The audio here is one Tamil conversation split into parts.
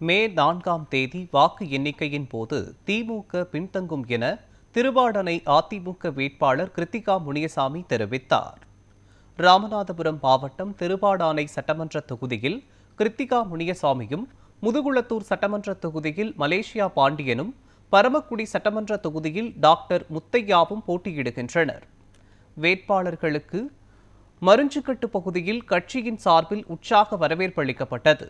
மே 4ஆம் தேதி வாக்கு எண்ணிக்கையின் போது திமுக பின்தங்கும் என திருவாடானை அதிமுக வேட்பாளர் கிருத்திகா முனியசாமி தெரிவித்தார். ராமநாதபுரம் மாவட்டம் திருவாடானை சட்டமன்ற தொகுதியில் கிருத்திகா முனியசாமியும், முதுகுளத்தூர் சட்டமன்ற தொகுதியில் மலேசியா பாண்டியனும், பரமக்குடி சட்டமன்ற தொகுதியில் டாக்டர் முத்தையாவும் போட்டியிடுகின்றனர். வேட்பாளர்களுக்கு மருஞ்சுக்கட்டு பகுதியில் கட்சியின் சார்பில் உற்சாக வரவேற்பு அளிக்கப்பட்டது.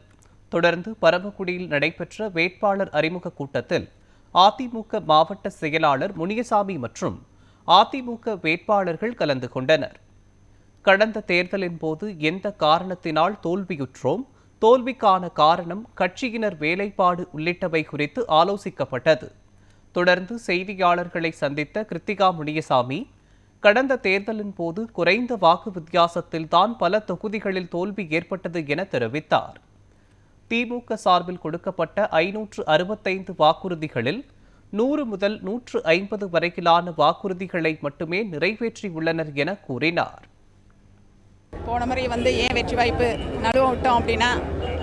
தொடர்ந்து பரமக்குடியில் நடைபெற்ற வேட்பாளர் அறிமுக கூட்டத்தில் அதிமுக மாவட்ட செயலாளர் முனியசாமி மற்றும் அதிமுக வேட்பாளர்கள் கலந்து கொண்டனர். கடந்த தேர்தலின் போது எந்த காரணத்தினால் தோல்வியுற்றோம், தோல்விக்கான காரணம், கட்சியினர் வேலைப்பாடு உள்ளிட்டவை குறித்து ஆலோசிக்கப்பட்டது. தொடர்ந்து செய்தியாளர்களை சந்தித்த கிருத்திகா முனியசாமி, கடந்த தேர்தலின் போது குறைந்த வாக்கு வித்தியாசத்தில் தான் பல தொகுதிகளில் தோல்வி ஏற்பட்டது என தெரிவித்தார். திமுக சார்பில் கொடுக்கப்பட்ட 565 வாக்குறுதிகளில் 100 முதல் 150 வரையிலான வாக்குறுதிகளை மட்டுமே நிறைவேற்றியுள்ளனர் என கூறினார். போன முறை ஏன் வெற்றி வாய்ப்பு நழுவ விட்டோம் அப்படின்னா,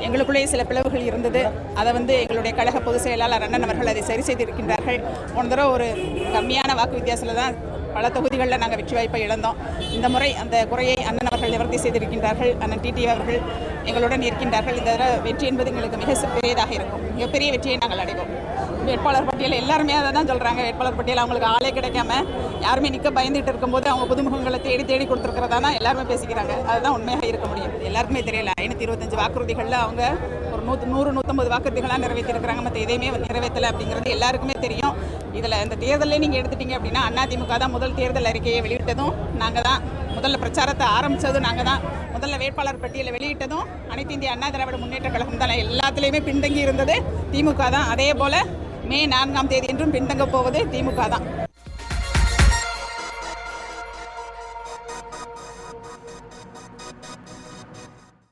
எங்களுக்குள்ளேயே சில பிளவுகள் இருந்தது. அதை எங்களுடைய கழக பொதுச் செயலாளர் அண்ணன் அவர்கள் அதை சரி செய்திருக்கின்றார்கள். போன தடவை ஒரு கம்மியான வாக்கு வித்தியாசத்தில் தான் பல தொகுதிகளில் நாங்கள் வெற்றி வாய்ப்பை இழந்தோம். இந்த முறை அந்த குறையை அண்ணன் அவர்கள் நிவர்த்தி செய்திருக்கின்றார்கள். அண்ணன் டிடி அவர்கள் எங்களுடன் இருக்கின்றார்கள். இந்த தடவை வெற்றி என்பது எங்களுக்கு மிக பெரியதாக இருக்கும். மிகப்பெரிய வெற்றியை நாங்கள் அடைவோம். வேட்பாளர் பட்டியல் எல்லாருமே அதை தான் சொல்கிறாங்க. வேட்பாளர் பட்டியல் அவங்களுக்கு ஆளே கிடைக்காம யாருமே நிற்க பயந்துட்டு இருக்கும்போது அவங்க புதுமுகங்களை தேடி தேடி கொடுத்துருக்கிறதா எல்லாருமே பேசிக்கிறாங்க. அதுதான் உண்மையாக இருக்க முடியும். எல்லாருக்குமே தெரியல. 525 வாக்குறுதிகளில் அவங்க ஒரு 100-150 வாக்குறுதிகளாக நிறைவேற்றிருக்கிறாங்க. மற்ற எதையுமே நிறைவேற்றலை அப்படிங்கிறது எல்லாருக்குமே தெரியும். இதில் இந்த தேர்தலே நீங்கள் எடுத்துட்டீங்க அப்படின்னா, அதிமுக தான் முதல் தேர்தல் அறிக்கையை வெளியிட்டதும் நாங்கள் தான், முதல்ல பிரச்சாரத்தை ஆரம்பித்ததும் நாங்கள் தான், முதல்ல வேட்பாளர் பட்டியலை வெளியிட்டதும் அனைத்து இந்திய அண்ணா திராவிட முன்னேற்ற கழகம் தான். எல்லாத்துலேயுமே பின்தங்கி இருந்தது திமுக தான். அதே போல் மே 4ஆம் தேதி என்றும் பின்தங்க போவது திமுக தான்.